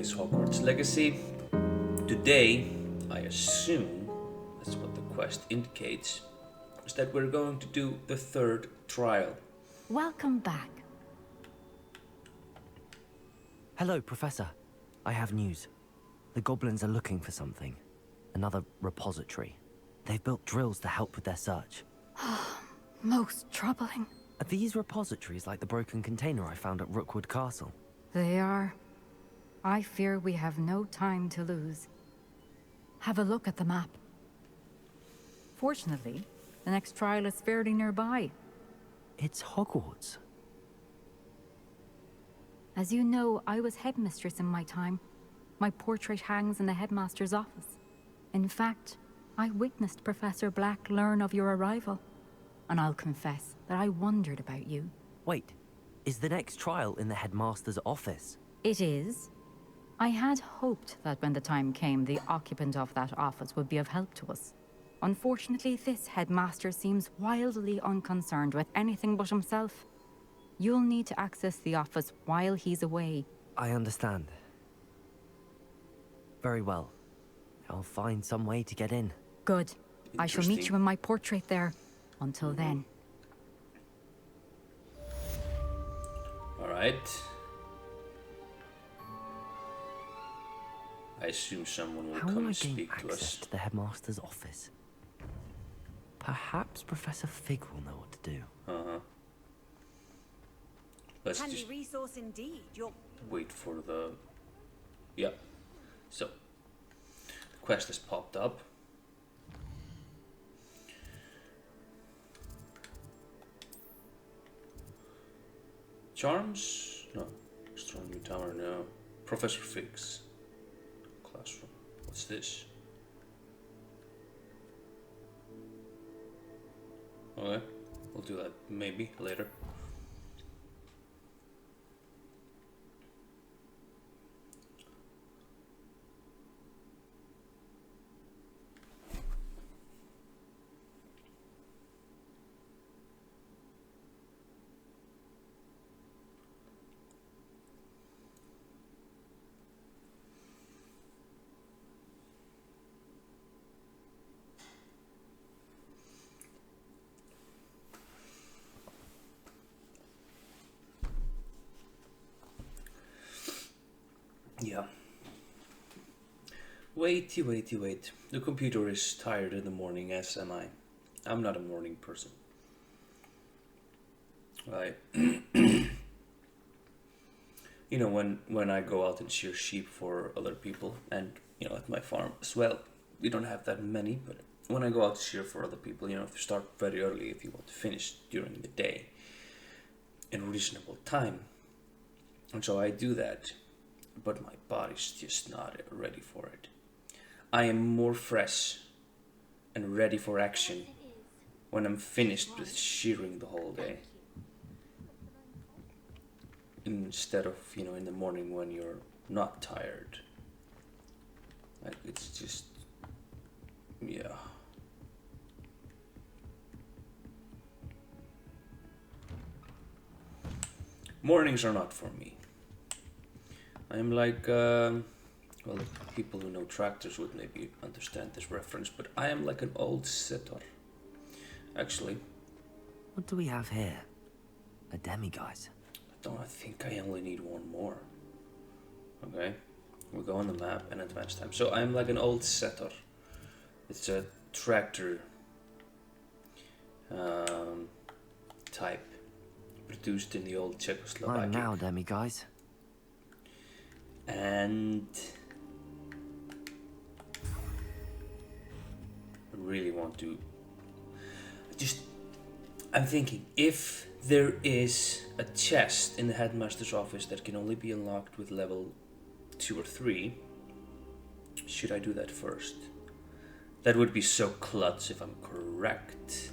plays Hogwarts Legacy. Today, I assume, that's what the quest indicates, is that we're going to do the third trial. Welcome back. Hello, Professor. I have news. The goblins are looking for something. Another repository. They've built drills to help with their search. Most troubling. Are these repositories like the broken container I found at Rookwood Castle? They are. I fear we have no time to lose. Have a look at the map. Fortunately, the next trial is fairly nearby. It's Hogwarts. As you know, I was headmistress in my time. My portrait hangs in the headmaster's office. In fact, I witnessed Professor Black learn of your arrival. And I'll confess that I wondered about you. Wait, is the next trial in the headmaster's office? It is. I had hoped that when the time came, the occupant of that office would be of help to us. Unfortunately, this headmaster seems wildly unconcerned with anything but himself. You'll need to access the office while he's away. I understand. Very well. I'll find some way to get in. Good. I shall meet you in my portrait there. Until then. Alright. I assume someone will How come will I and gain speak to access us. to the headmaster's office? Perhaps Professor Fig will know what to do. Let's Handy just resource indeed. You're wait for the... Yeah. So, the quest has popped up. Charms? No. Strong new tower? No. Professor Fig's classroom. What's this? Okay, we'll do that maybe later. Yeah. Wait. The computer is tired in the morning, as am I. I'm not a morning person. Right. You know, when I go out and shear sheep for other people, and, you know, at my farm as well, we don't have that many, but when I go out to shear for other people, you know, if you start very early, if you want to finish during the day in reasonable time. And so I do that. But my body's just not ready for it. I am more fresh and ready for action when I'm finished with shearing the whole day. Instead of, you know, in the morning when you're not tired. Like, it's just, yeah. Mornings are not for me. I'm like, well, people who know tractors would maybe understand this reference, but I am like an old setter. Actually, What do we have here? A demiguise. I think I only need one more. Okay, we'll go on the map and advance time. So I'm like an old setter. It's a tractor type, produced in the old Czechoslovakia. I'm now demiguise. And I really want to I'm thinking, if there is a chest in the headmaster's office that can only be unlocked with level 2 or 3, should I do that first? That would be so klutz if I'm correct.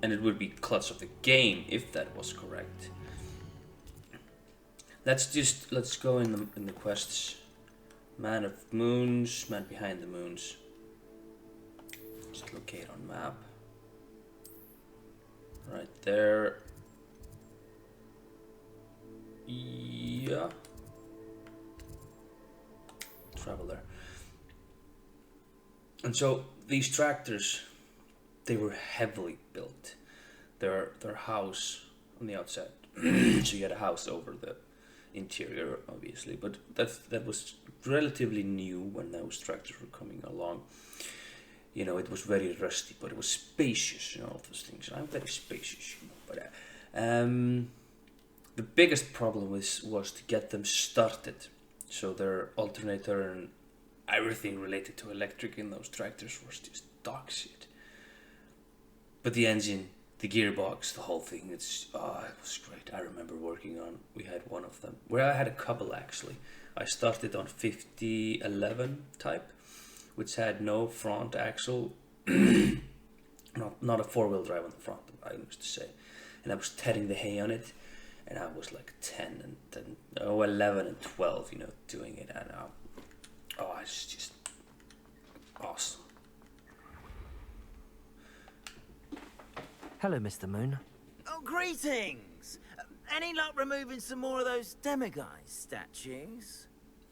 And it would be klutz of the game if that was correct. Let's go in the quests. Man of Moons, Man Behind the Moons. Just locate on map. Right there. Yeah. travel there. And so these tractors, they were heavily built. Their house on the outside, so you had a house over the interior, obviously, but that was relatively new when those tractors were coming along. You know, it was very rusty, but it was spacious, you know, all those things. I'm very spacious, you know, but the biggest problem was to get them started. So their alternator and everything related to electric in those tractors was just dog shit. But the engine, the gearbox, the whole thing, it was great. I remember working on, we had one of them, where I had a couple actually. I started on 5011 type, which had no front axle, not a four-wheel drive on the front, I used to say. And I was tearing the hay on it, and I was like 11 and 12, you know, doing it, and it's just awesome. Hello, Mr. Moon. Oh, greetings! Any luck removing some more of those demiguise statues?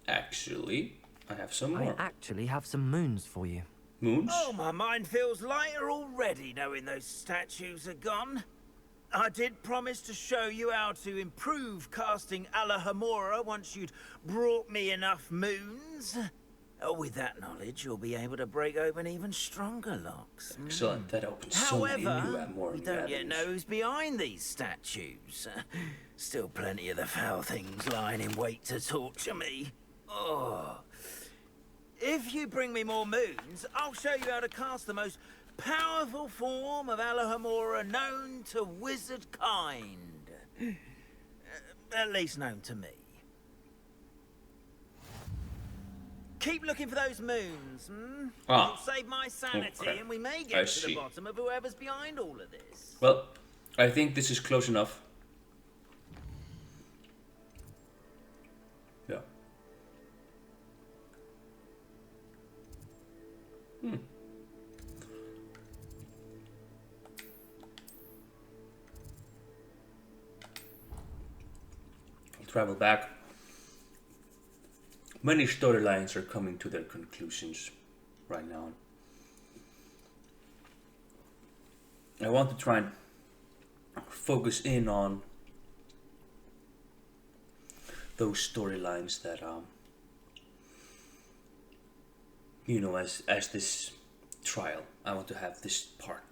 Actually, I have some I more. actually have some moons for you. Moons? Oh, my mind feels lighter already knowing those statues are gone. I did promise to show you how to improve casting Alahamora once you'd brought me enough moons. With that knowledge, you'll be able to break open even stronger locks. Excellent, that opens so many new However, more we new don't yet know avenues. who's behind these statues. Still plenty of the foul things lying in wait to torture me. Oh. If you bring me more moons, I'll show you how to cast the most powerful form of Alahamora known to wizard kind. At least known to me. Keep looking for those moons, Ah. It'll save my sanity, Okay. and we may I get to see. the bottom of whoever's behind all of this. Well, I think this is close enough. Yeah. I'll travel back. Many storylines are coming to their conclusions right now. I want to try and focus in on those storylines that you know, as this trial, I want to have this part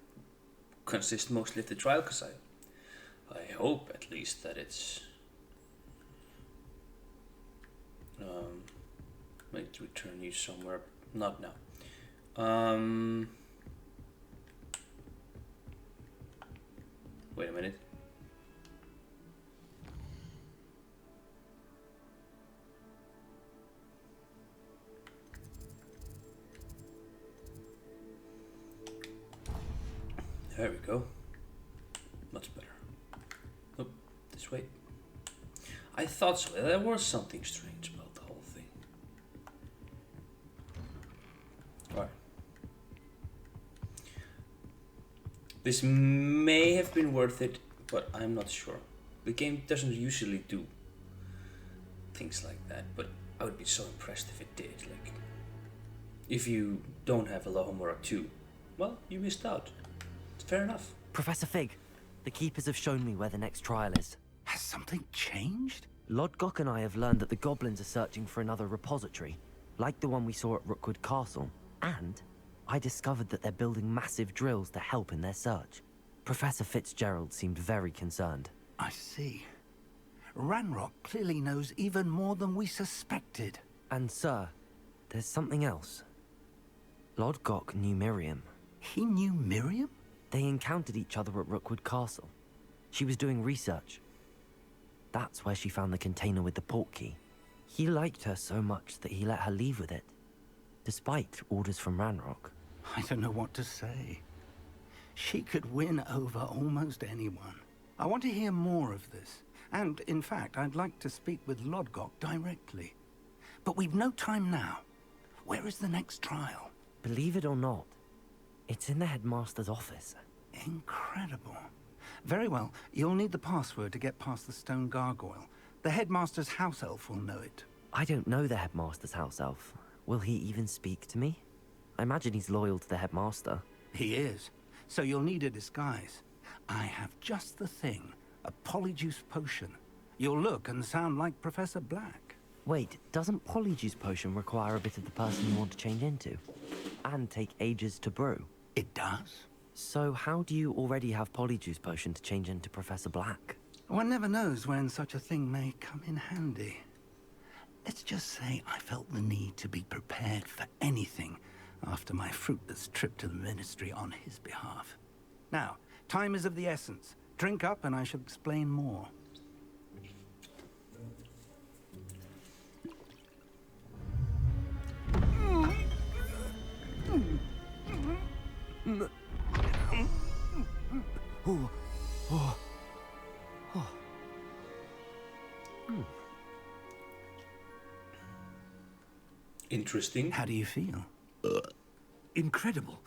consist mostly of the trial, because I hope at least that it's might return you somewhere, not now. Wait a minute. There we go. Much better. Oh, this way. I thought so. There was something strange about the whole thing. Alright. This may have been worth it, but I'm not sure. The game doesn't usually do things like that, but I would be so impressed if it did. Like, if you don't have Alohomora 2, well, you missed out. It's fair enough. Professor Fig, the Keepers have shown me where the next trial is. Has something changed? Lodgok and I have learned that the goblins are searching for another repository, like the one we saw at Rookwood Castle. And I discovered that they're building massive drills to help in their search. Professor Fitzgerald seemed very concerned. I see. Ranrock clearly knows even more than we suspected. And sir, there's something else. Lodgok knew Miriam. He knew Miriam? They encountered each other at Rookwood Castle. She was doing research. That's where she found the container with the port key. He liked her so much that he let her leave with it, despite orders from Ranrock. I don't know what to say. She could win over almost anyone. I want to hear more of this. And, in fact, I'd like to speak with Lodgok directly. But we've no time now. Where is the next trial? Believe it or not, it's in the Headmaster's office. Incredible. Very well. You'll need the password to get past the stone gargoyle. The Headmaster's house elf will know it. I don't know the Headmaster's house elf, Will he even speak to me? I imagine he's loyal to the headmaster. He is. So you'll need a disguise. I have just the thing. A polyjuice potion. You'll look and sound like Professor Black. Wait, doesn't Polyjuice Potion require a bit of the person you want to change into? And take ages to brew? It does. So how do you already have Polyjuice Potion to change into Professor Black? One never knows when such a thing may come in handy. Let's just say I felt the need to be prepared for anything after my fruitless trip to the Ministry on his behalf. Now, time is of the essence. Drink up and I shall explain more. Interesting. How do you feel? Incredible.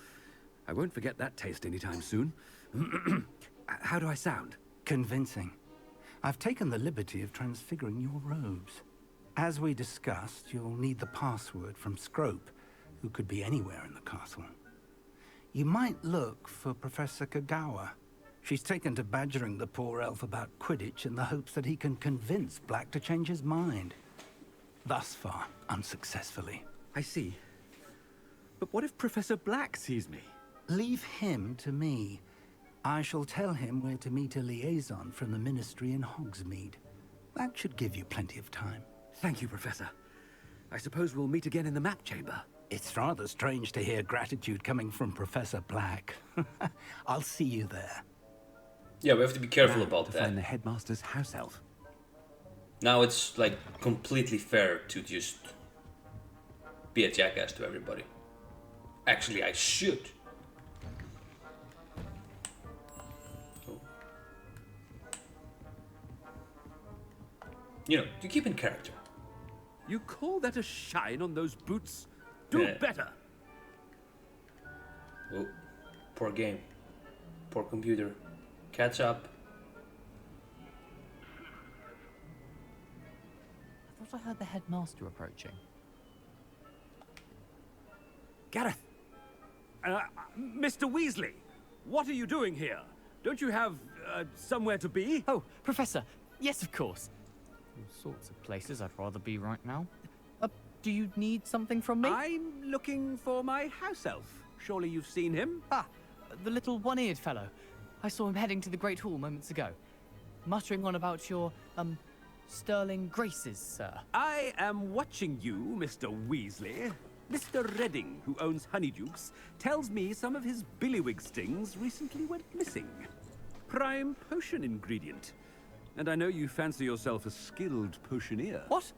I won't forget that taste anytime soon. How do I sound? Convincing. I've taken the liberty of transfiguring your robes. As we discussed, you'll need the password from Scrope, who could be anywhere in the castle. You might look for Professor Kagawa. She's taken to badgering the poor elf about Quidditch in the hopes that he can convince Black to change his mind. Thus far, unsuccessfully. I see. But what if Professor Black sees me? Leave him to me. I shall tell him where to meet a liaison from the Ministry in Hogsmeade. That should give you plenty of time. Thank you, Professor. I suppose we'll meet again in the map chamber. It's rather strange to hear gratitude coming from Professor Black. I'll see you there. Yeah, we have to be careful Now about to that. find the headmaster's house elf. Now it's like completely fair to just be a jackass to everybody. Actually, I should. Oh. You know, to keep in character. You call that a shine on those boots? Do Yeah. better. Oh, poor game. Poor computer. Catch up. I thought I heard the headmaster approaching. Gareth! Mr. Weasley! What are you doing here? Don't you have, somewhere to be? Oh, Professor! Yes, of course. All sorts of places I'd rather be right now. Do you need something from me? I'm looking for my house elf. Surely you've seen him? Ah, the little one-eared fellow. I saw him heading to the Great Hall moments ago. Muttering on about your, sterling graces, sir. I am watching you, Mr. Weasley. Mr. Redding, who owns Honeydukes, tells me some of his billywig stings recently went missing. Prime potion ingredient. And I know you fancy yourself a skilled potioneer. What?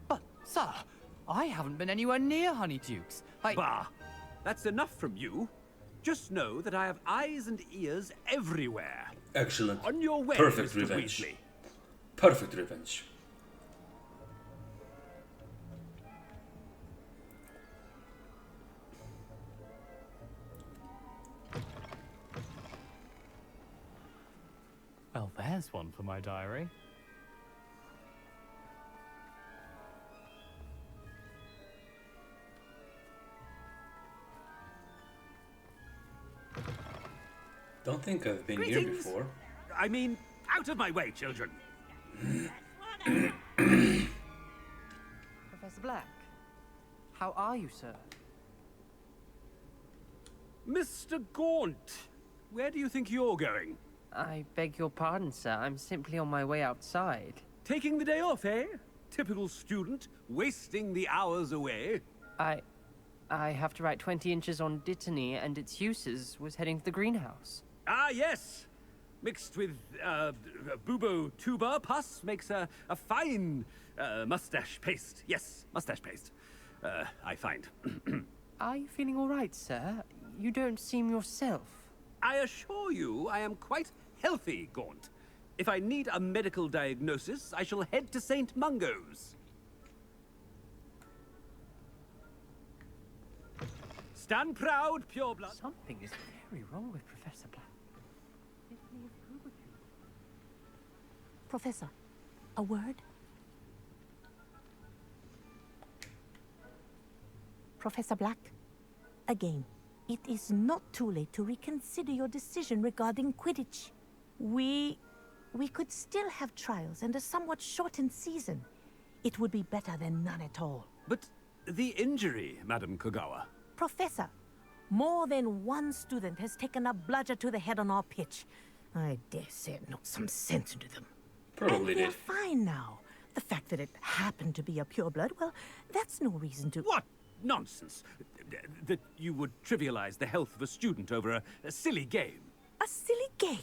But, sir, I haven't been anywhere near Honeydukes. Bah! That's enough from you. Just know that I have eyes and ears everywhere. Excellent. On your way, Perfect Mr. revenge. Weasley. Perfect revenge. Well, there's one for my diary. Don't think I've been here Greetings. before. I mean, out of my way, children. Professor Black, how are you, sir? Mr. Gaunt, where do you think you're going? I beg your pardon, sir. I'm simply on my way outside. Taking the day off, eh? Typical student, wasting the hours away. I have to write 20 inches on Dittany and its uses. Was heading to the greenhouse. Ah, yes. Mixed with, bubo tuber pus makes a fine, mustache paste. Yes, mustache paste. I find. Are you feeling all right, sir? You don't seem yourself. I assure you I am quite healthy, Gaunt. If I need a medical diagnosis, I shall head to St. Mungo's. Stand proud, pure blood. Something is very wrong with Professor Black. Professor, a word? Professor Black. Again, it is not too late to reconsider your decision regarding Quidditch. We could still have trials and a somewhat shortened season. It would be better than none at all. But the injury, Madam Kogawa. Professor, more than one student has taken a bludger to the head on our pitch. I dare say it knocked some sense into them. Probably And they're did. fine now. The fact that it happened to be a pureblood, well, that's no reason to... What nonsense! That you would trivialize the health of a student over a silly game. A silly game?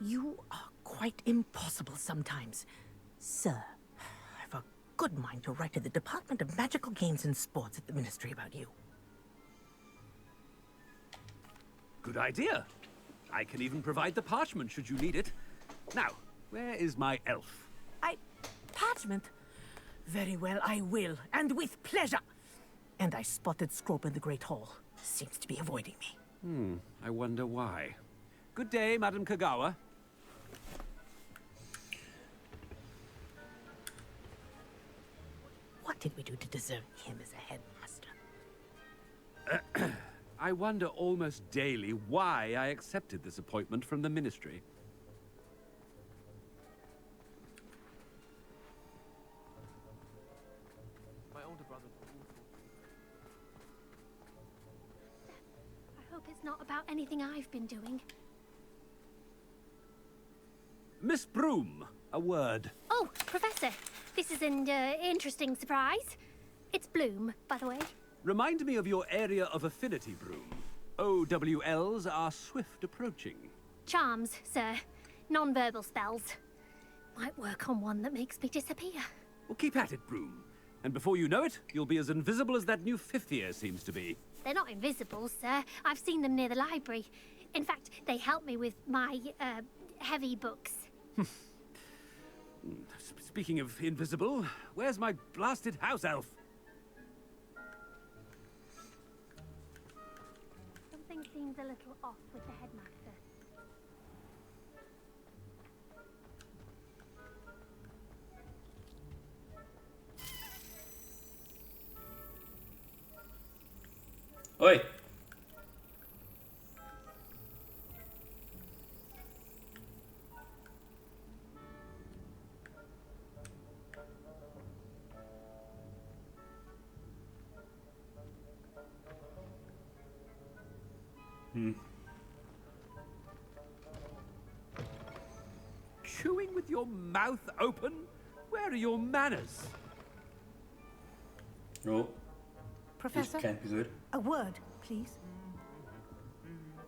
You are quite impossible sometimes. Sir, I've a good mind to write to the Department of Magical Games and Sports at the Ministry about you. Good idea. I can even provide the parchment should you need it. Now, where is my elf? Parchment? Very well, I will, and with pleasure. And I spotted Scrope in the Great Hall. Seems to be avoiding me. I wonder why. Good day, Madam Kogawa. What did we do to deserve him as a headmaster? I wonder almost daily why I accepted this appointment from the Ministry. My older brother. I hope it's not about anything I've been doing. Miss Broom, a word. Oh, Professor, this is an interesting surprise. It's Bloom, by the way. Remind me of your area of affinity, Broom. OWLs are swift approaching. Charms, sir. Non-verbal spells. Might work on one that makes me disappear. Well, keep at it, Broom. And before you know it, you'll be as invisible as that new fifth year seems to be. They're not invisible, sir. I've seen them near the library. In fact, they help me with my, heavy books. Speaking of invisible, where's my blasted house elf? Something seems a little off with the headmaster. Oi! Chewing with your mouth open? Where are your manners? No, this Professor, can't be good. a word, please.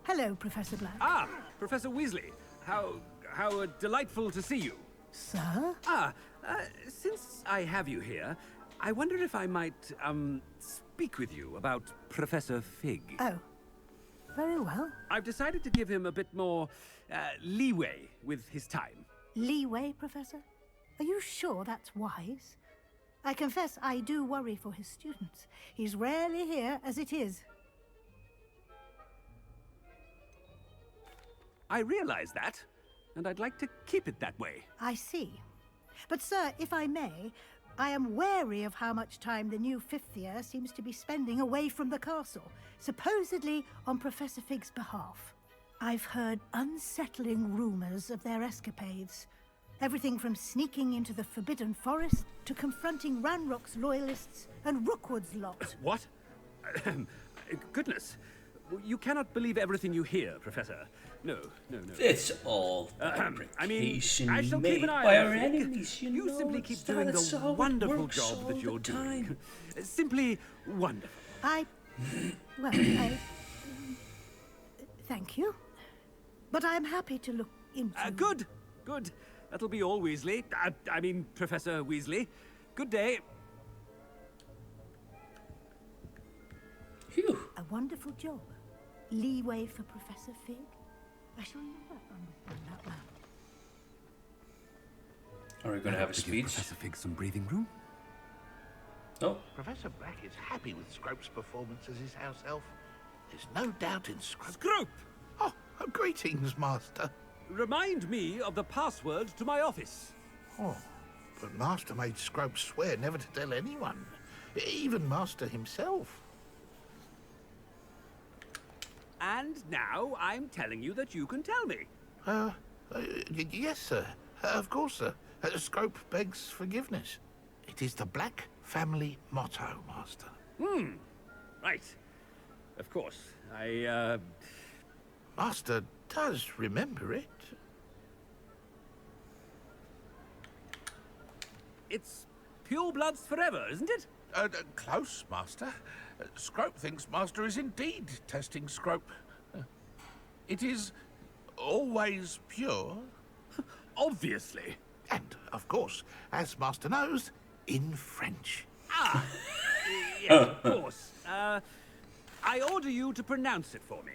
Hello, Professor Black. Ah, Professor Weasley. How delightful to see you. Sir? Since I have you here, I wonder if I might, speak with you about Professor Fig. Oh, very well. I've decided to give him a bit more, leeway with his time. Leeway, Professor? Are you sure that's wise? I confess I do worry for his students. He's rarely here as it is. I realize that, and I'd like to keep it that way. I see. But, sir, if I may, I am wary of how much time the new fifth year seems to be spending away from the castle, supposedly on Professor Fig's behalf. I've heard unsettling rumors of their escapades. Everything from sneaking into the Forbidden Forest to confronting Ranrock's loyalists and Rookwood's lot. What? Goodness. You cannot believe everything you hear, Professor. No. It's all I mean, fabrication I shall made keep an eye by on our Fig. enemies. You know, simply keep it's doing that's how the it wonderful works all job that you're the doing. time. Simply wonderful. Thank you. But I am happy to look into... Good. That'll be all, Weasley. I mean, Professor Weasley. Good day. Phew. A wonderful job. Leeway for Professor Fig. I shall never understand that man. Are we going to have a Give speech? Professor Fig some breathing room? No. Professor Black is happy with Scrope's performance as his house elf. There's no doubt in Scrope. Scrope! Oh, greetings, Master. Remind me of the password to my office. Oh, but Master made Scrope swear never to tell anyone. even Master himself. And now I'm telling you that you can tell me. Yes, sir. Of course, sir. Scrope begs forgiveness. It is the Black family motto, Master. Right. Of course. Master does remember it. It's pure bloods forever, isn't it? Close, Master. Scrope thinks Master is indeed testing Scrope. It is always pure. Obviously. And, of course, as Master knows, in French. Ah! Yes, of course. I order you to pronounce it for me.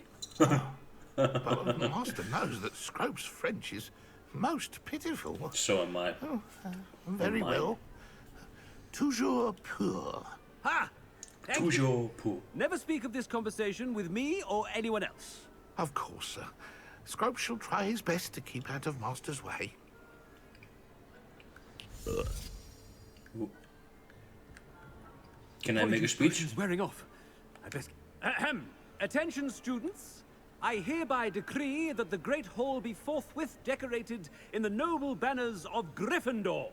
But Master knows that Scrope's French is most pitiful. So am I. Very well. Toujours pur. Ha! Thank you. Toujours pour. Never speak of this conversation with me or anyone else. Of course, sir. Scrope shall try his best to keep out of Master's way. Ooh. Can I make a speech? Is wearing off. I best. Ahem. Attention, students. I hereby decree that the Great Hall be forthwith decorated in the noble banners of Gryffindor.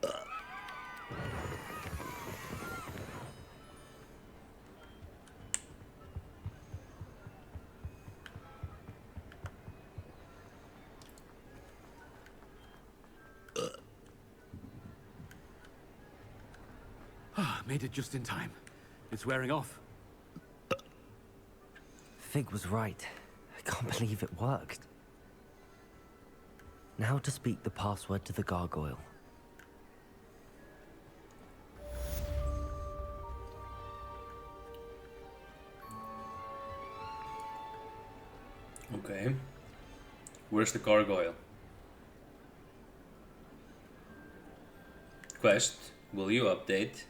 Made it just in time. It's wearing off. Fig was right. I can't believe it worked. Now to speak the password to the gargoyle. Okay. Where's the gargoyle? Quest, will you update?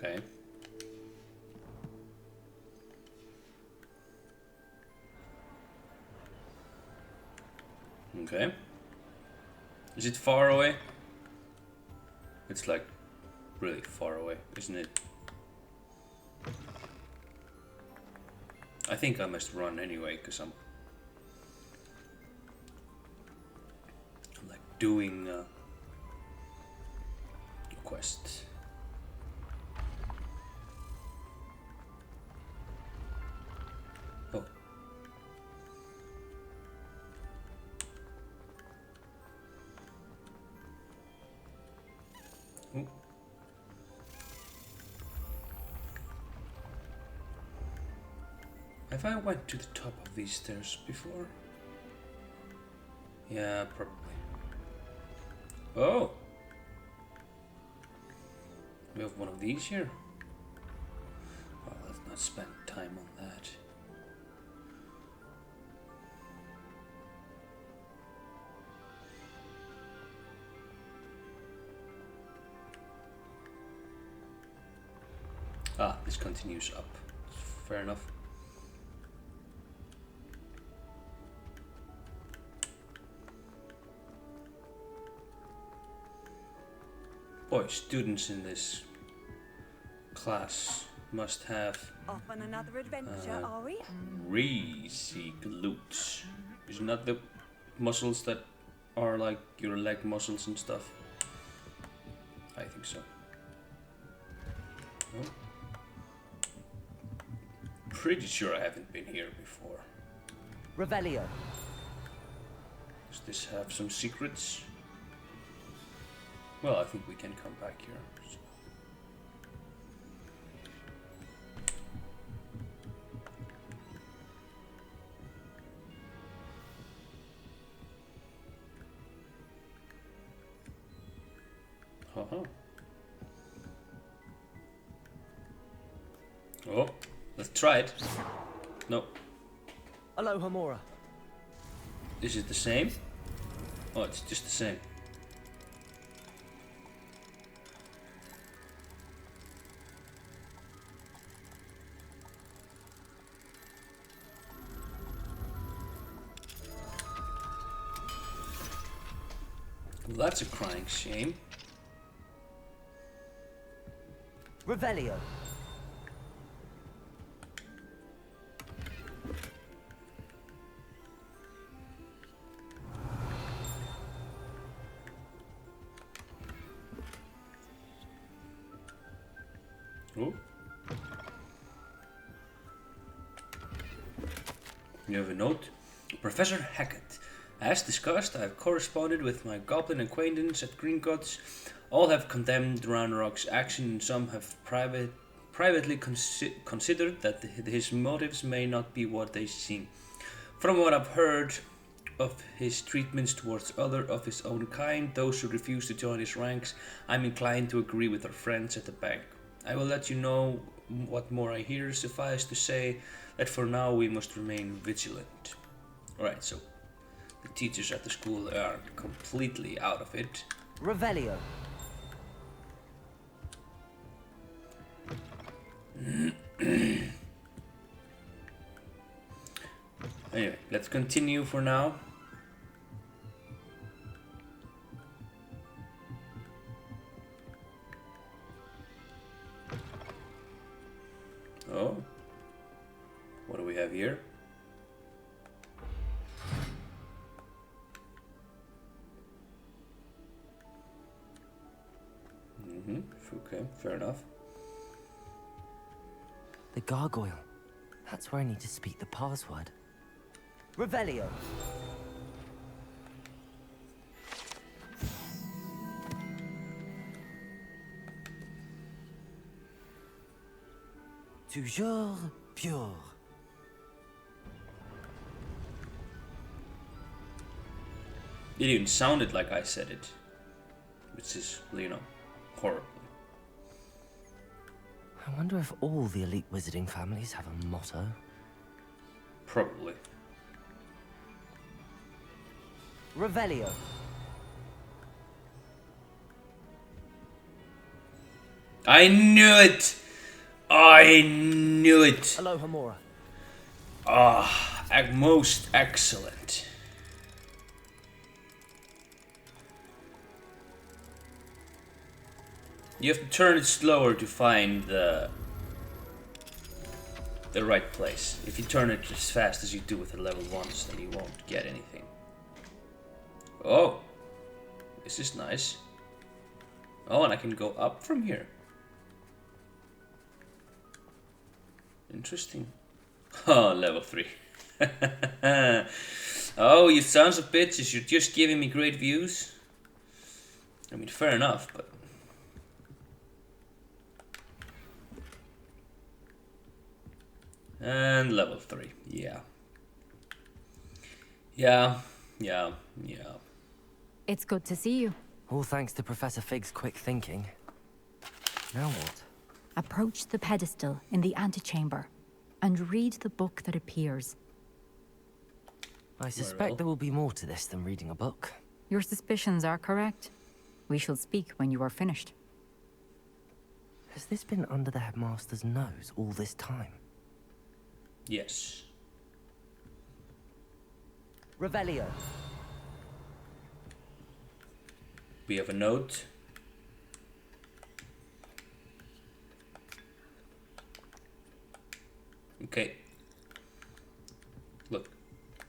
Okay. Okay. Is it far away? It's like really far away, isn't it? I think I must run anyway, because I'm like doing a quest. Oh. Oh. Have I went to the top of these stairs before? Yeah, probably. Oh! We have one of these here. Well, let's not spend time on that. Ah, this continues up. Fair enough. Boy, students in this class must have off on another adventure, are we? crazy glutes. Isn't that the muscles that are like your leg muscles and stuff? I think so. Oh. Pretty sure I haven't been here before. Revelio. Does this have some secrets? Well, I think we can come back here. So. Uh-huh. Oh, let's try it. No. Aloha Mora. Is it the same? Oh, it's just the same. Well, that's a crying shame. Revelio. Oh. You have a note. Professor Hackett. As discussed, I have corresponded with my goblin acquaintance at Gringotts. All have condemned Ranrock's action, and some have privately considered that his motives may not be what they seem. From what I've heard of his treatments towards other of his own kind, those who refuse to join his ranks, I'm inclined to agree with our friends at the bank. I will let you know what more I hear. Suffice to say that for now we must remain vigilant. Alright, so the teachers at the school are completely out of it. Revelio. Anyway, let's continue for now. Oh, what do we have here? Okay, fair enough. The gargoyle. That's where I need to speak the password. Revelio. Toujours pure. It even sounded like I said it, which is, you know, horrible. I wonder if all the elite wizarding families have a motto. Probably. Revelio. I knew it! I knew it! Aloha Mora. Ah, most excellent. You have to turn it slower to find the right place. If you turn it as fast as you do with the level 1s, then you won't get anything. Oh, this is nice. Oh, and I can go up from here. Interesting. Oh, level 3. Oh, you sons of bitches, you're just giving me great views. I mean, fair enough, but... And level 3, yeah. Yeah. It's good to see you. All thanks to Professor Fig's quick thinking. Now what? Approach the pedestal in the antechamber and read the book that appears. I suspect there will be more to this than reading a book. Your suspicions are correct. We shall speak when you are finished. Has this been under the headmaster's nose all this time? Yes. Revelio. We have a note. Okay. Look,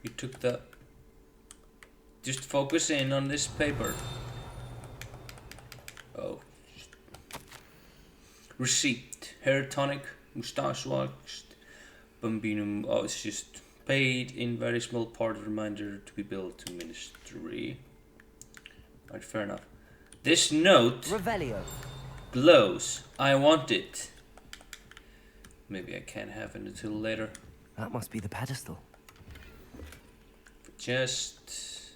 you took the... Just focus in on this paper. Oh. Receipt. Hair tonic, mustache waxed, bambinum. Oh, it's just paid in very small part. Reminder to be billed to ministry. Right, fair enough. This note Revelio. glows. I want it. Maybe I can't have it until later. That must be the pedestal. Just...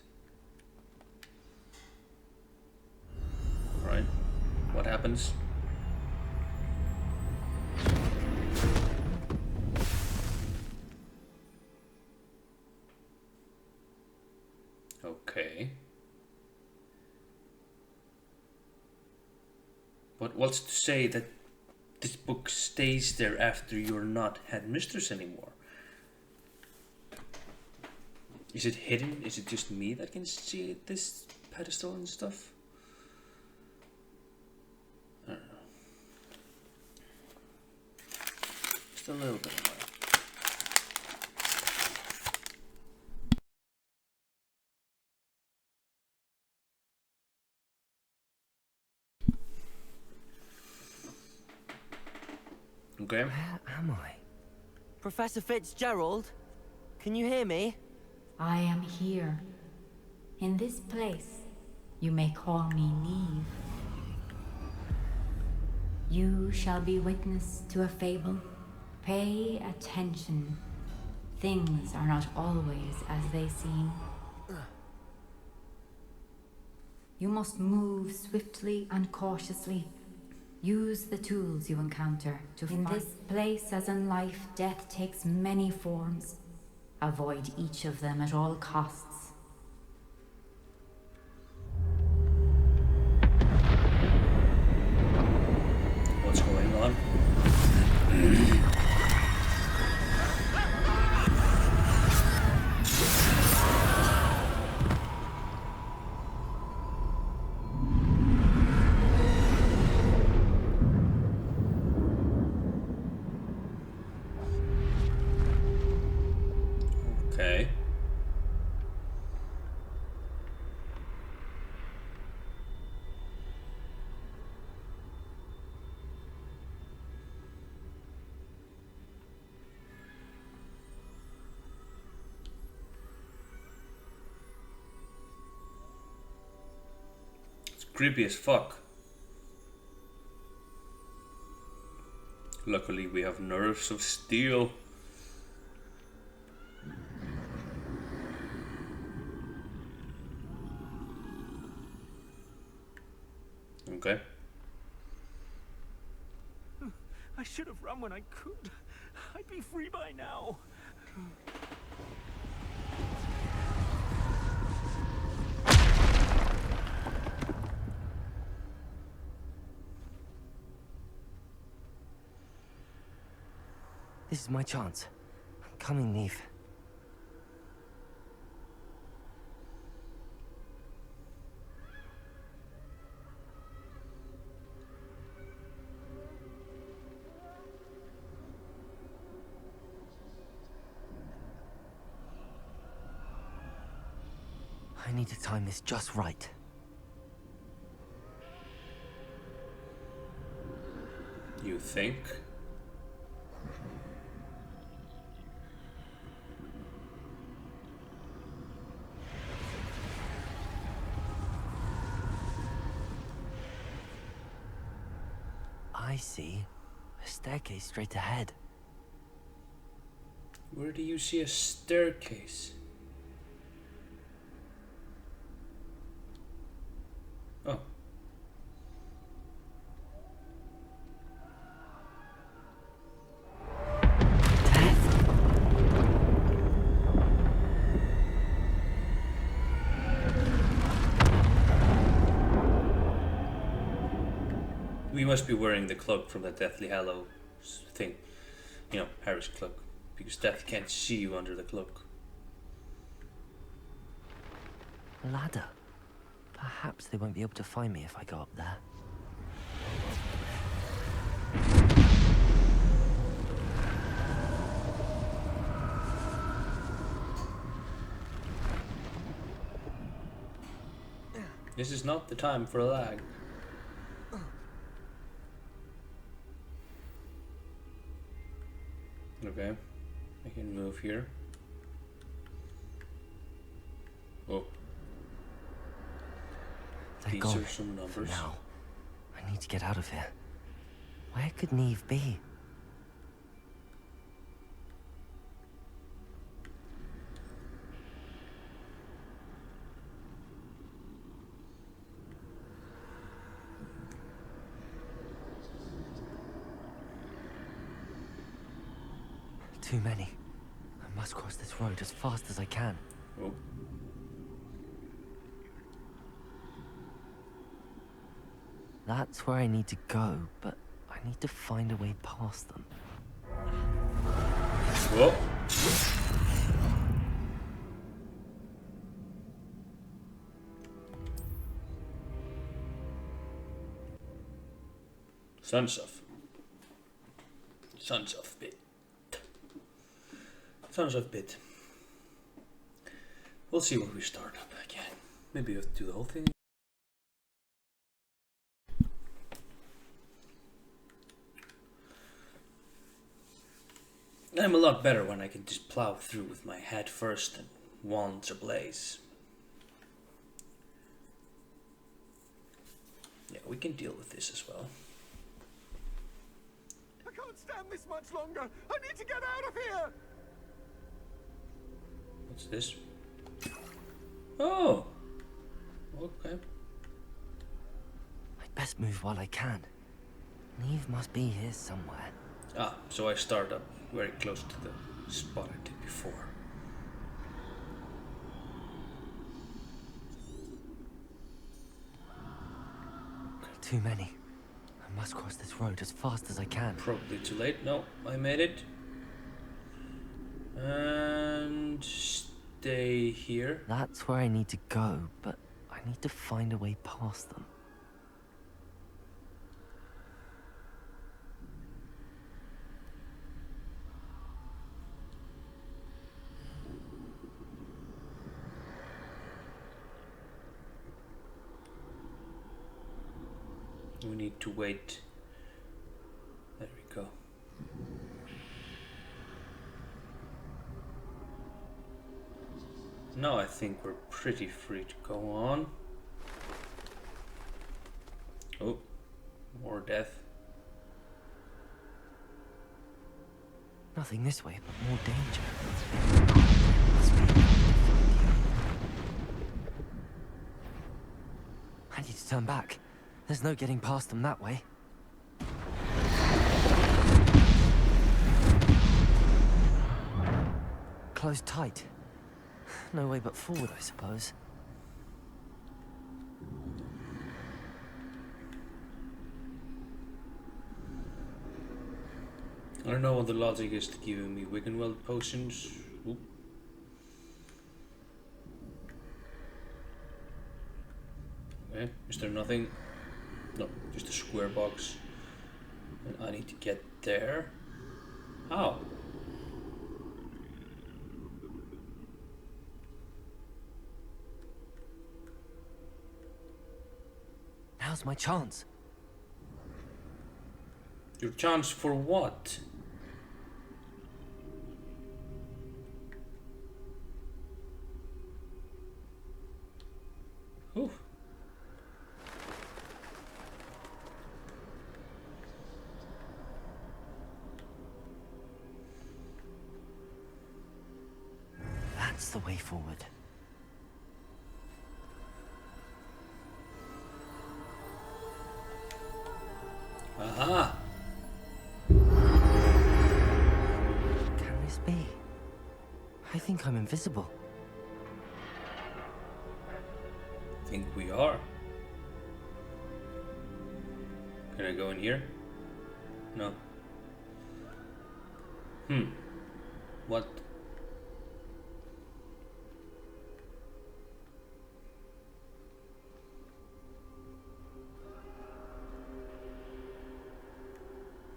Right. What happens? Okay. But what's to say that this book stays there after you're not headmistress anymore? Is it hidden? Is it just me that can see this pedestal and stuff. I don't know. Just a little bit of light. Okay. Where am I? Professor Fitzgerald? Can you hear me? I am here. In this place, you may call me Neve. You shall be witness to a fable. Pay attention. Things are not always as they seem. You must move swiftly and cautiously. Use the tools you encounter to find. In this place, as in life, death takes many forms. Avoid each of them at all costs. What's going on? Okay. It's creepy as fuck. Luckily, we have nerves of steel. Okay. I should have run when I could. I'd be free by now. This is my chance. I'm coming, Neve. I need to time this just right. You think? I see a staircase straight ahead. Where do you see a staircase? Oh. We must be wearing the cloak from the Deathly Hallows thing. You know, Harry's cloak. Because death can't see you under the cloak. A ladder. Perhaps they won't be able to find me if I go up there. This is not the time for a lag. Okay, I can move here. Oh. They're These gone are some for numbers. now. I need to get out of here. Where could Neve be? Too many. I must cross this road as fast as I can. Oh. That's where I need to go, but I need to find a way past them. Whoa. Sons of bit. Sons of bit. We'll see what we start up again. Maybe we have to do the whole thing. I'm a lot better when I can just plow through with my head first and wands ablaze. Yeah, we can deal with this as well. I can't stand this much longer. I need to get out of here. What's this? Oh! Okay. I'd best move while I can. Neve must be here somewhere. Ah, so I start up very close to the spot I did before. Too many. I must cross this road as fast as I can. Probably too late. No, I made it. And stay here. That's where I need to go, but I need to find a way past them. We need to wait. There we go. Now I think we're pretty free to go on. Oh, more death. Nothing this way, but more danger. I need to turn back. There's no getting past them that way. Closed tight. No way but forward, I suppose. I don't know what the logic is to giving me Wiggenweld potions. Oop. Okay, is there nothing? No, just a square box. And I need to get there. How? Now's my chance. Your chance for what? Ooh. That's the way forward. Aha! Can this be? I think I'm invisible. I think we are. Can I go in here? No. What?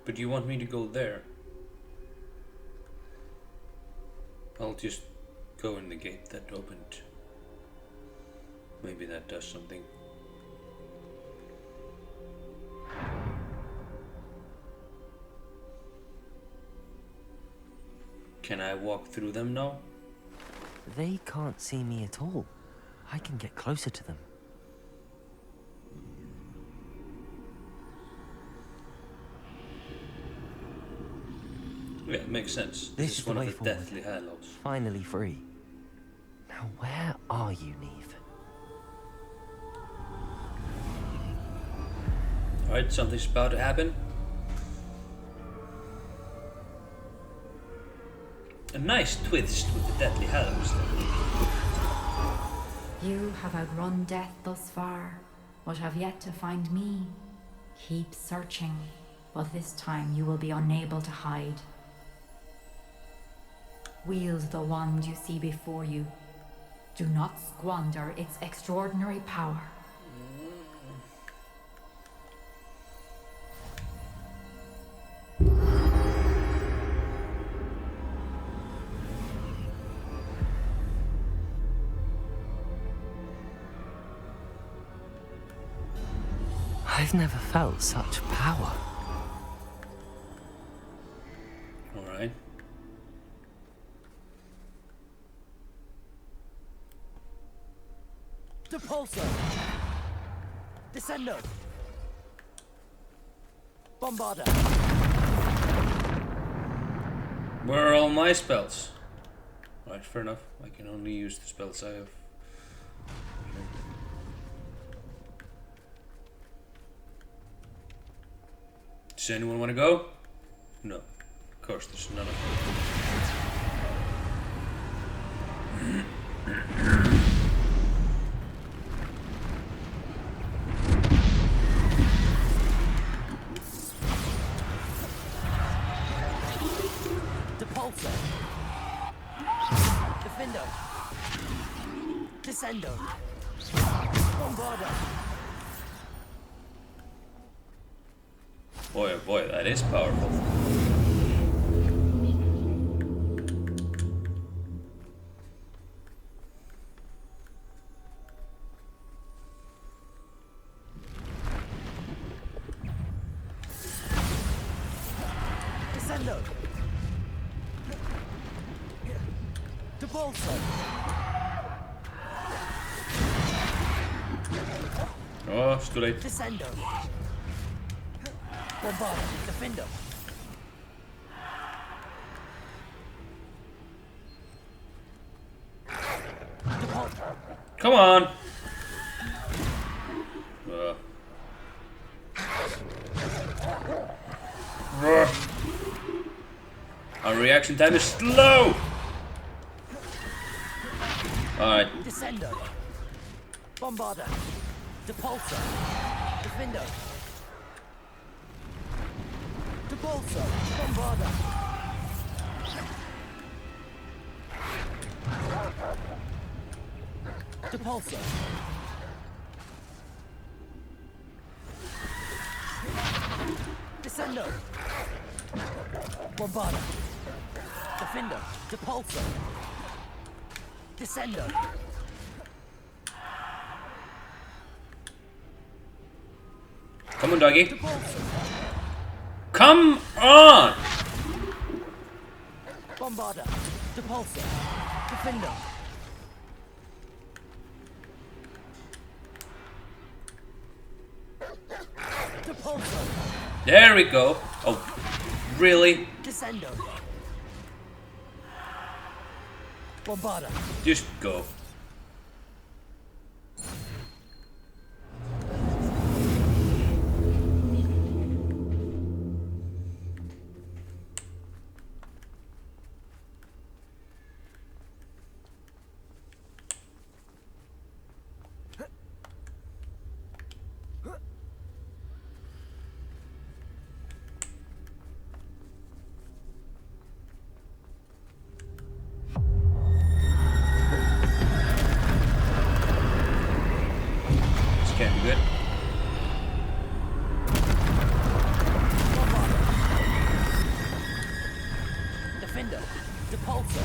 But you want me to go there? I'll just go in the gate that opened. Maybe that does something. Can I walk through them now? They can't see me at all. I can get closer to them. Yeah, it makes sense. This is one the of way the forward. deathly hallows. Finally free. Now where are you, Neve? Alright, something's about to happen. A nice twist with the deadly hallows. You have outrun death thus far, but have yet to find me. Keep searching, but this time you will be unable to hide. Wield the wand you see before you. Do not squander its extraordinary power. I've never felt such power. Alright. Depulso! Descendo! Bombarda! Where are all my spells? Right, fair enough. I can only use the spells I have. Does anyone want to go? No. Of course, there's none of them. Depulso! Defendo! Descendo! Bombarda! Boy, oh boy, that is powerful. Descendo! Depulso! Oh, it's too late. Descendo! Bombarda! Defendo! Come on! Our reaction time is slow! Alright. Descendo! Bombarda! Depulso! Defendo! Depulso! Bombarda! Depulso! Descendo! Bombarda! Defendo! Depulso! Descendo! Come on, doggy. Come on! Bombarda! Depulso! Defendo! Depulso! There we go. Oh, really? Descendo! Bombarda! Just go. Can't be good. Defendo! Depulso!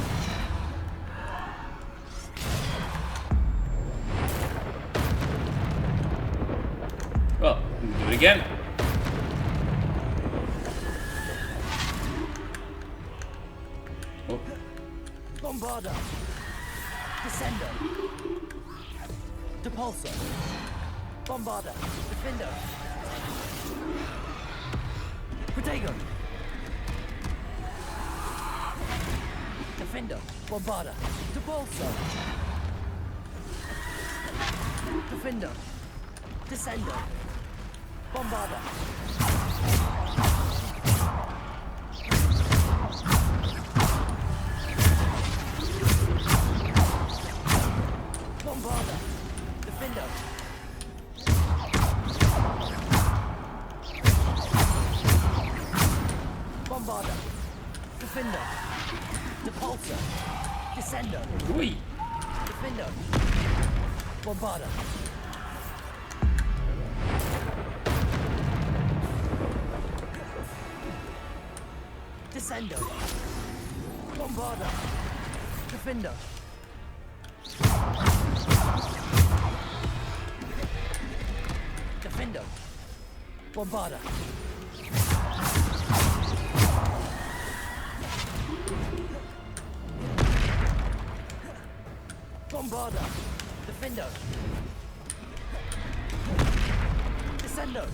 Well, we can do it again. Oh. Bombarda! Descendo! Depulso! Bombarda! Defendo! Protego! Defendo! Bombarda! Depulso! Defendo! Descendo! Bombarda! Bombarda! Defendo! Bombarda! Defendo! Depulso! Descendo! Ui! Defendo! Bombarda! Descendo! Bombarda! Defendo! Defendo! Bombarda. Bombarda. Defendo. Descendo.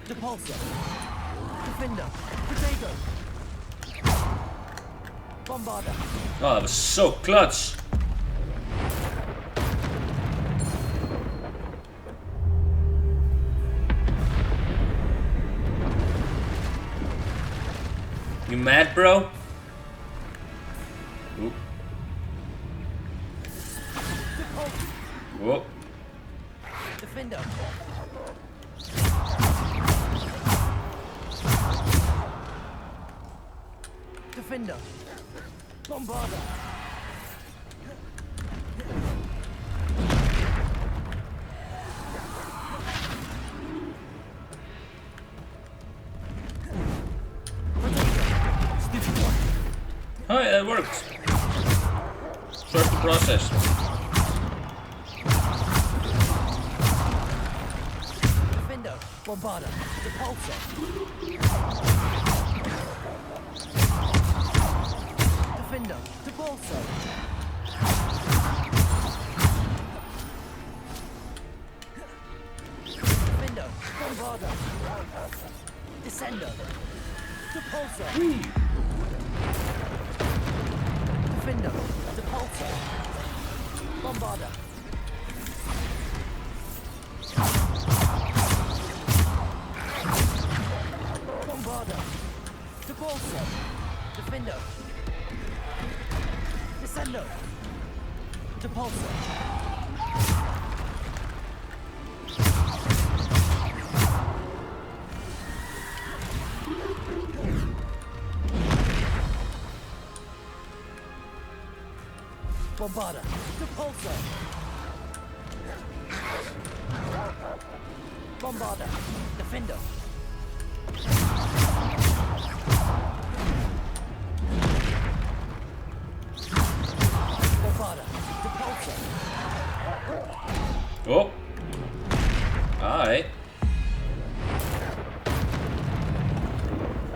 Depulso. Defendo. Potato. Bombarda. Oh, that was so clutch. You mad, bro? Oop. Whoa. Defendo. Defendo. Bombarda. Oh yeah, that worked. Start the process. Defendo. Bombarda. Depulso. Defendo. Depulso. Defendo. Bombarda. Descendo. Depulso. Defendo. Depulso. Bombarda. Bombarda. Depulso. Defendo. Descendo. Depulso. Bombarda. Depulso. Bombarda. Defendo. Bombarda. Depulso. Oh. Alright.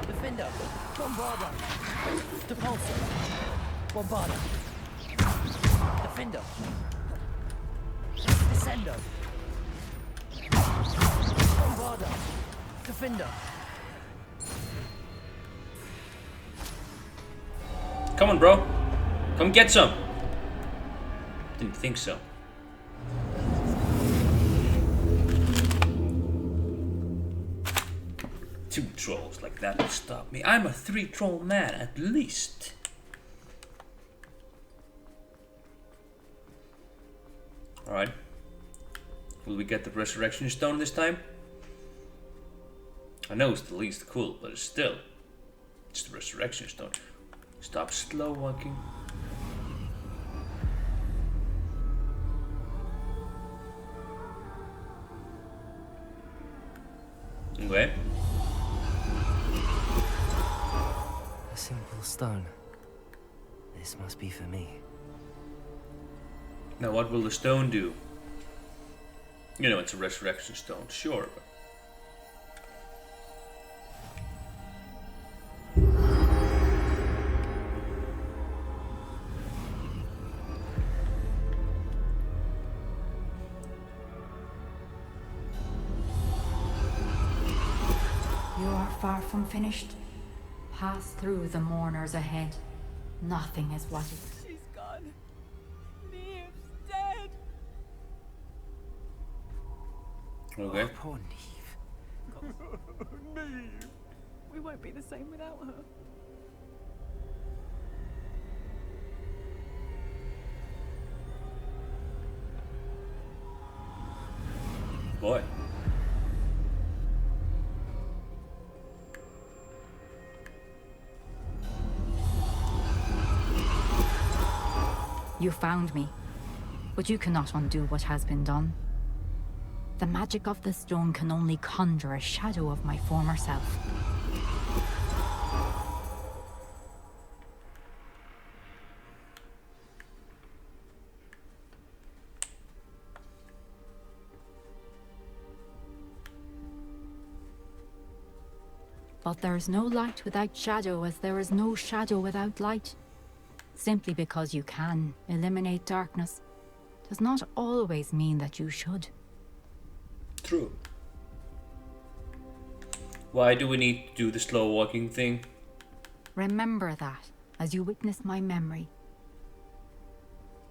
Defendo. Bombarda. Depulso. Bombarda. Defendo. Descendo. Bombarda. Defendo. Come on, bro. Come get some. Didn't think so. Two trolls like that will stop me. I'm a 3-troll man at least. Alright. Will we get the resurrection stone this time? I know it's the least cool, but it's still. It's the resurrection stone. Stop slow walking. Okay. A simple stone. This must be for me. Now what will the stone do? You know, it's a resurrection stone, sure, but... You are far from finished. Pass through the mourners ahead. Nothing is what it... She's gone. Neve's dead. Okay. Oh, poor Neve. Neve. We won't be the same without her. Boy. You found me, but you cannot undo what has been done. The magic of the stone can only conjure a shadow of my former self. But there is no light without shadow, as there is no shadow without light. Simply because you can eliminate darkness does not always mean that you should. True. Why do we need to do the slow walking thing? Remember that as you witness my memory.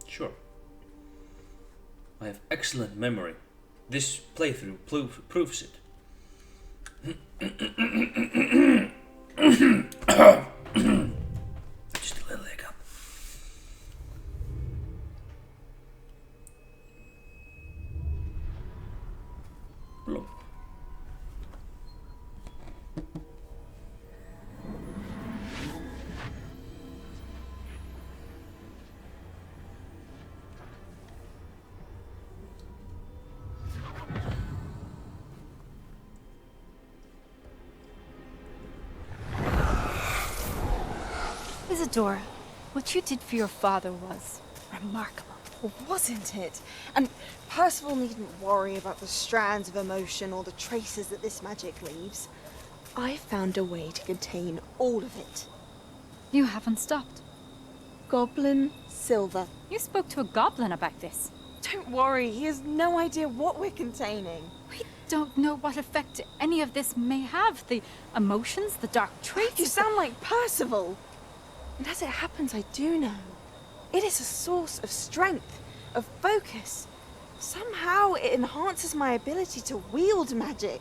Sure. I have excellent memory. This playthrough proves it. Just a little hiccup. Blop. Isadora, what you did for your father was remarkable. Wasn't it? And Percival needn't worry about the strands of emotion or the traces that this magic leaves. I found a way to contain all of it. You haven't stopped. Goblin Silver. You spoke to a goblin about this. Don't worry, he has no idea what we're containing. We don't know what effect any of this may have. The emotions, the dark traits. You sound like Percival. And as it happens, I do know. It is a source of strength, of focus. Somehow it enhances my ability to wield magic.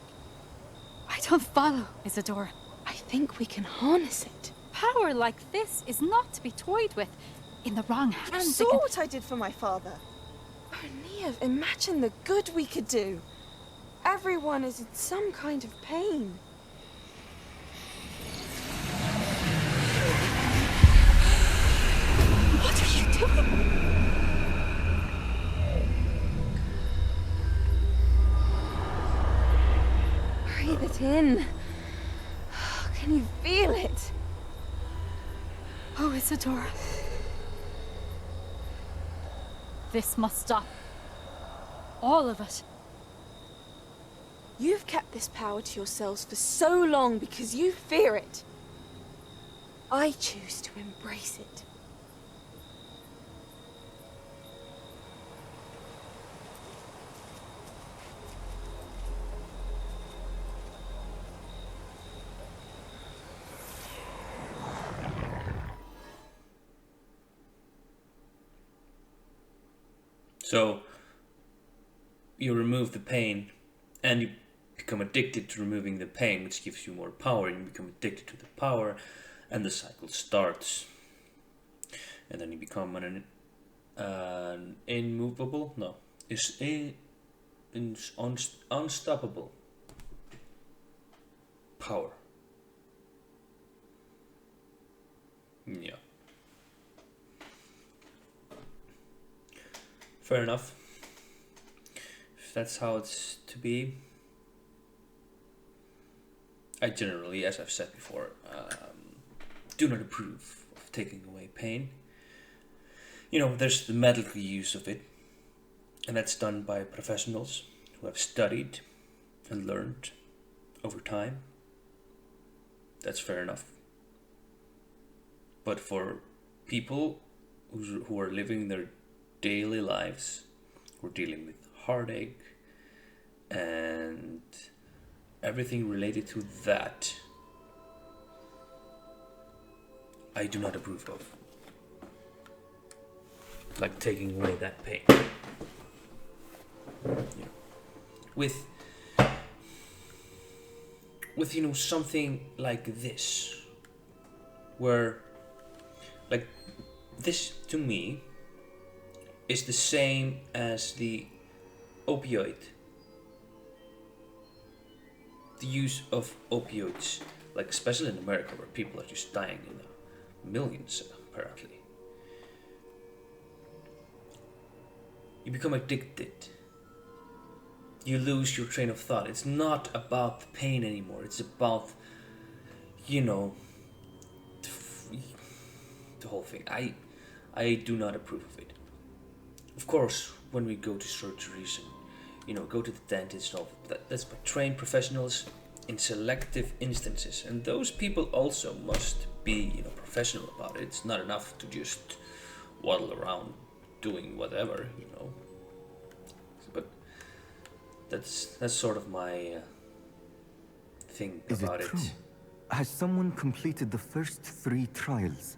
I don't follow, Isadora. I think we can harness it. Power like this is not to be toyed with. In the wrong hands, You saw what I did for my father. Oh, Neve, imagine the good we could do. Everyone is in some kind of pain. What are you doing? Breathe it in. Can you feel it? Oh, Isadora. This must stop. All of it. You've kept this power to yourselves for so long because you fear it. I choose to embrace it. So, you remove the pain, and you become addicted to removing the pain, which gives you more power, and you become addicted to the power, and the cycle starts. And then you become an immovable, no, unstoppable power. Yeah. Fair enough. If that's how it's to be. I generally, as I've said before, do not approve of taking away pain. You know, there's the medical use of it, and that's done by professionals who have studied and learned over time. That's fair enough. But for people who are living their daily lives, who are dealing with heartache and everything related to that, I do not approve of. Like taking away that pain. Yeah. With you know, something like this, where like this to me is the same as the opioid. The use of opioids, like especially in America, where people are just dying in the millions, apparently. You become addicted. You lose your train of thought. It's not about the pain anymore. It's about, you know, the whole thing. I do not approve of it. Of course, when we go to surgeries and, you know, go to the dentist and all that's by trained professionals, in selective instances, and those people also must be, professional about it. It's not enough to just waddle around doing whatever, But that's sort of my thing about it. Is it true? Has someone completed the first 3 trials?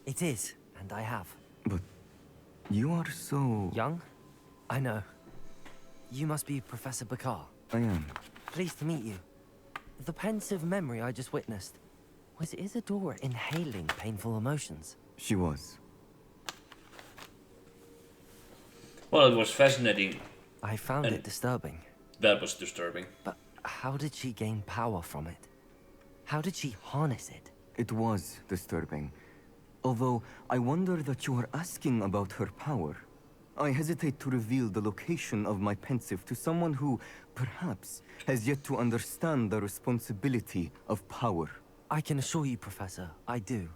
It is, and I have. But you are so... Young? I know. You must be Professor Bakar. I am. Pleased to meet you. The pensive memory I just witnessed. Was Isadora inhaling painful emotions? She was. Well, it was fascinating. I found it disturbing. That was disturbing. But how did she gain power from it? How did she harness it? It was disturbing. Although, I wonder that you are asking about her power. I hesitate to reveal the location of my pensive to someone who, perhaps, has yet to understand the responsibility of power. I can assure you, Professor, I do.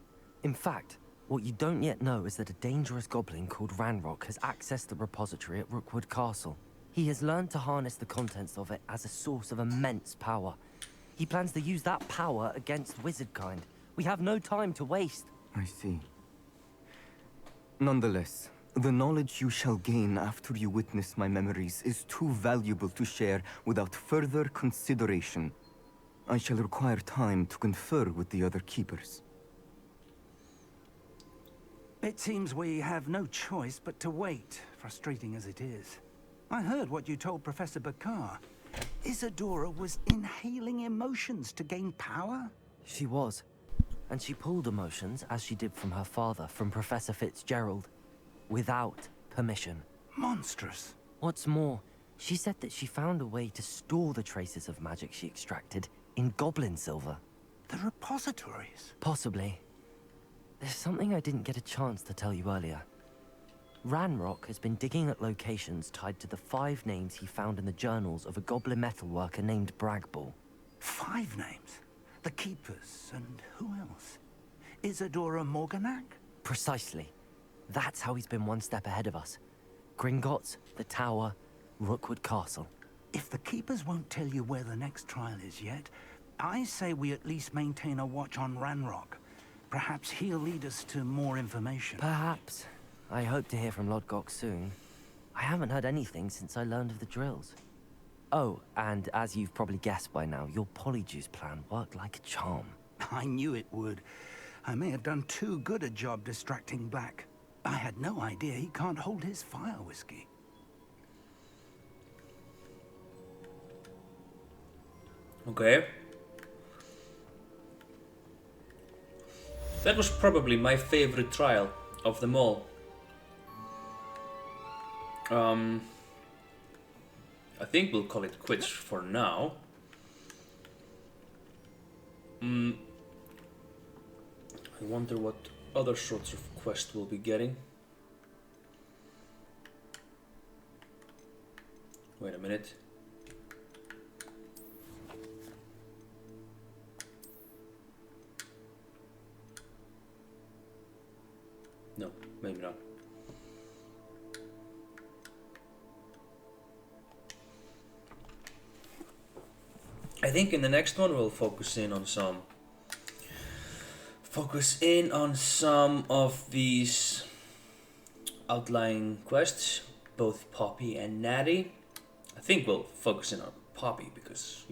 In fact, what you don't yet know is that a dangerous goblin called Ranrock has accessed the repository at Rookwood Castle. He has learned to harness the contents of it as a source of immense power. He plans to use that power against wizardkind. We have no time to waste. I see. Nonetheless, the knowledge you shall gain after you witness my memories is too valuable to share without further consideration. I shall require time to confer with the other keepers. It seems we have no choice but to wait, frustrating as it is. I heard what you told Professor Bakar. Isadora was inhaling emotions to gain power? She was. And she pulled emotions, as she did from her father, from Professor Fitzgerald, without permission. Monstrous. What's more, she said that she found a way to store the traces of magic she extracted in goblin silver. The repositories? Possibly. There's something I didn't get a chance to tell you earlier. Ranrock has been digging at locations tied to the 5 names he found in the journals of a goblin metalworker named Bragball. 5 names? The Keepers, and who else? Isadora Morganac? Precisely. That's how he's been one step ahead of us. Gringotts, the Tower, Rookwood Castle. If the Keepers won't tell you where the next trial is yet, I say we at least maintain a watch on Ranrock. Perhaps he'll lead us to more information. Perhaps. I hope to hear from Lodgok soon. I haven't heard anything since I learned of the drills. Oh, and as you've probably guessed by now, your Polyjuice plan worked like a charm. I knew it would. I may have done too good a job distracting Black. I had no idea he can't hold his fire whiskey. Okay. That was probably my favorite trial of them all. I think we'll call it quits for now. I wonder what other sorts of quest we'll be getting. Wait a minute. No, maybe not. I think in the next one we'll focus in on some of these outlying quests, both Poppy and Natty. I think we'll focus in on Poppy because,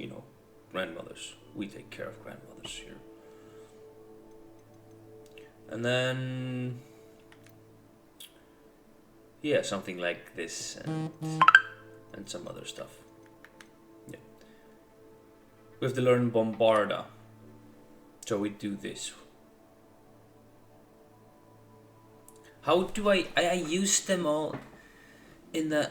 grandmothers. We take care of grandmothers here. And then, yeah, something like this and some other stuff. Yeah. We have to learn Bombarda. So we do this. How do I use them all in the...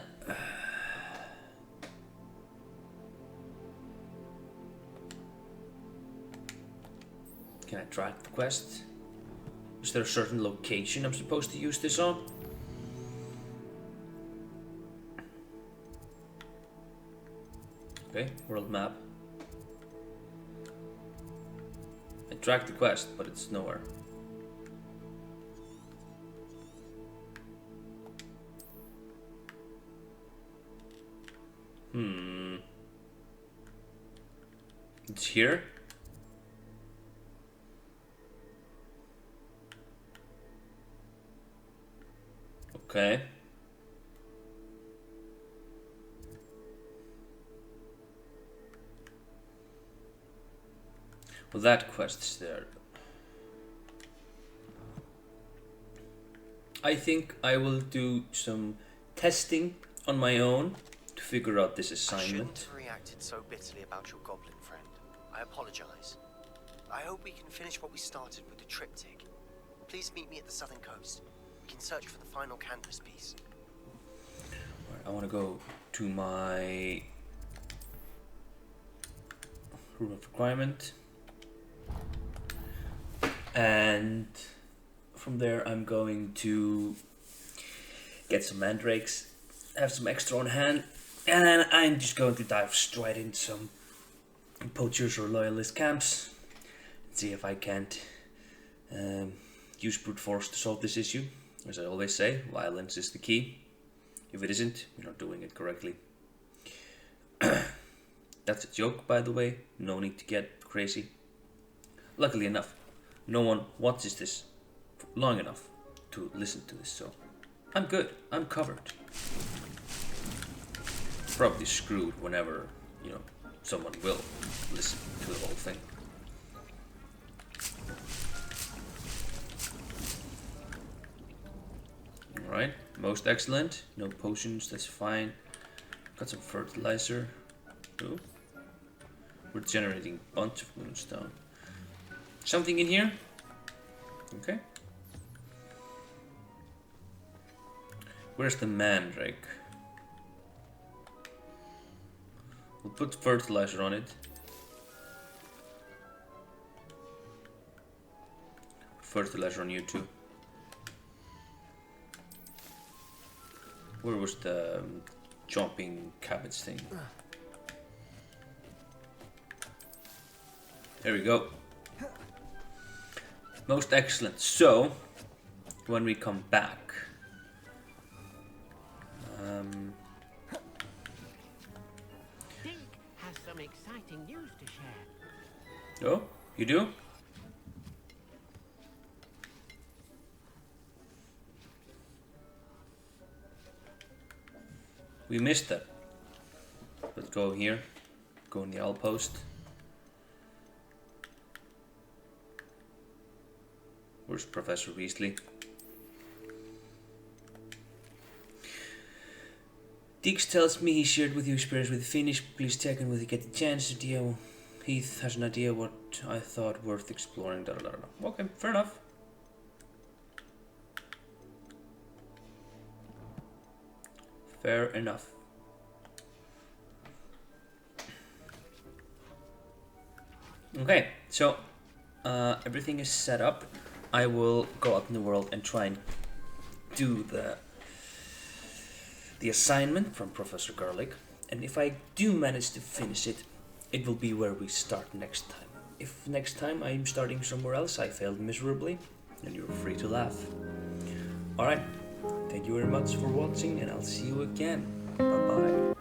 Can I track the quest? Is there a certain location I'm supposed to use this on? Okay, world map. I tracked the quest, but it's nowhere. It's here. Okay. Well, that quest's there. I think I will do some testing on my own to figure out this assignment. I shouldn't have reacted so bitterly about your goblin friend. I apologize. I hope we can finish what we started with the triptych. Please meet me at the southern coast. We can search for the final canvas piece. Right, I want to go to my room of requirement. And from there I'm going to get some mandrakes, have some extra on hand, and then I'm just going to dive straight into some poachers or loyalist camps and see if I can't use brute force to solve this issue. As I always say, violence is the key. If it isn't, you're not doing it correctly. That's a joke, by the way, no need to get crazy. Luckily enough, no one watches this long enough to listen to this, so I'm good, I'm covered. Probably screwed whenever, you know, someone will listen to the whole thing. Alright, most excellent. No potions, that's fine. Got some fertilizer. Ooh. We're generating a bunch of moonstone. Something in here? Okay. Where's the mandrake? We'll put fertilizer on it. Fertilizer on you too. Where was the chopping cabbage thing? There we go. Most excellent. So, when we come back, Deke has some exciting news to share. oh, you do? We missed that. Let's go here. Go in the outpost. Where's Professor Weasley? Dix tells me he shared with you experience with Finnish. Please check in when you get the chance. Heath has an idea what I thought worth exploring. Da, da, da, da. Okay, fair enough. Fair enough. Okay, so everything is set up. I will go out in the world and try and do the assignment from Professor Garlic. And if I do manage to finish it, it will be where we start next time. If next time I'm starting somewhere else, I failed miserably, then you're free to laugh. Alright, thank you very much for watching, and I'll see you again. Bye-bye.